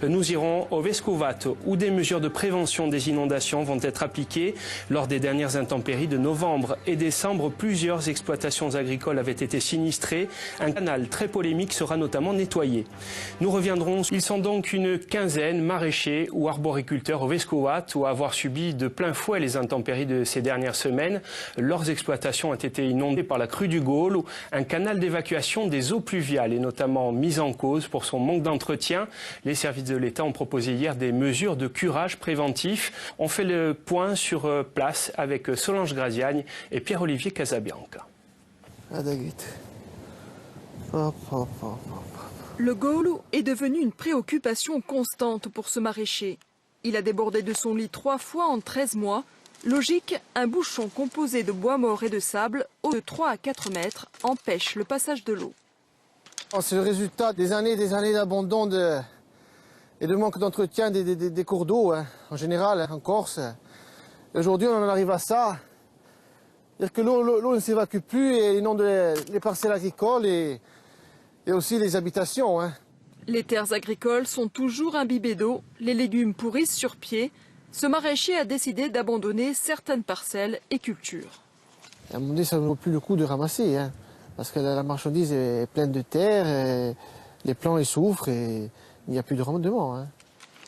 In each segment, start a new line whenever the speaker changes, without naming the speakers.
Nous irons au Vescovat où des mesures de prévention des inondations vont être appliquées. Lors des dernières intempéries de novembre et décembre, plusieurs exploitations agricoles avaient été sinistrées. Un canal très polémique sera notamment nettoyé. Nous reviendrons. Ils sont donc une quinzaine, maraîchers ou arboriculteurs au Vescovat, ou à avoir subi de plein fouet les intempéries de ces dernières semaines. Leurs exploitations ont été inondées par la crue du Gaule. Un canal d'évacuation des eaux pluviales est notamment mis en cause pour son manque d'entretien. Les services de l'État ont proposé hier des mesures de curage préventif. On fait le point sur place avec Solange Graziagne et Pierre-Olivier Casabianca.
Le Gaule est devenu une préoccupation constante pour ce maraîcher. Il a débordé de son lit 3 fois en 13 mois. Logique, un bouchon composé de bois mort et de sable, haut de 3 à 4 mètres, empêche le passage de l'eau.
C'est le résultat des années d'abandon et de manque d'entretien des cours d'eau, hein, en général, en Corse. Aujourd'hui, on en arrive à ça. C'est-à-dire que l'eau ne s'évacue plus et inonde les parcelles agricoles et aussi les habitations. Hein.
Les terres agricoles sont toujours imbibées d'eau, les légumes pourrissent sur pied. Ce maraîcher a décidé d'abandonner certaines parcelles et cultures.
À un moment donné, ça ne vaut plus le coup de ramasser, hein, parce que la marchandise est pleine de terre, et les plants y souffrent et il n'y a plus de rendement. Hein.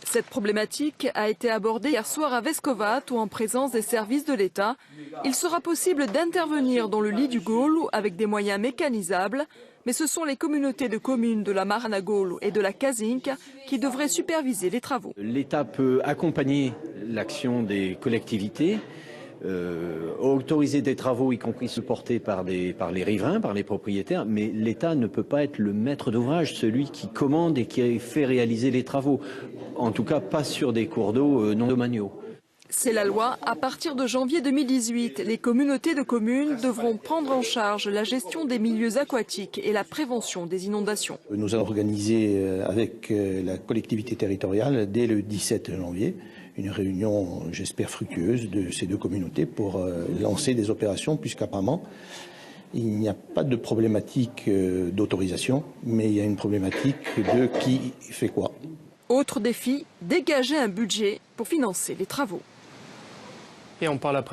Cette problématique a été abordée hier soir à Vescovat ou en présence des services de l'État. Il sera possible d'intervenir dans le lit du Gaule avec des moyens mécanisables, mais ce sont les communautés de communes de la Marna Gaule et de la Cazinque qui devraient superviser les travaux.
L'État peut accompagner l'action des collectivités, autoriser des travaux, y compris supportés par les riverains, par les propriétaires, mais l'État ne peut pas être le maître d'ouvrage, celui qui commande et qui fait réaliser les travaux. En tout cas, pas sur des cours d'eau non domaniaux.
C'est la loi. À partir de janvier 2018, les communautés de communes devront prendre en charge la gestion des milieux aquatiques et la prévention des inondations.
Nous allons organiser avec la collectivité territoriale dès le 17 janvier une réunion, j'espère fructueuse, de ces deux communautés pour lancer des opérations, puisqu'apparemment il n'y a pas de problématique d'autorisation, mais il y a une problématique de qui fait quoi.
Autre défi, dégager un budget pour financer les travaux.
Et on parle après.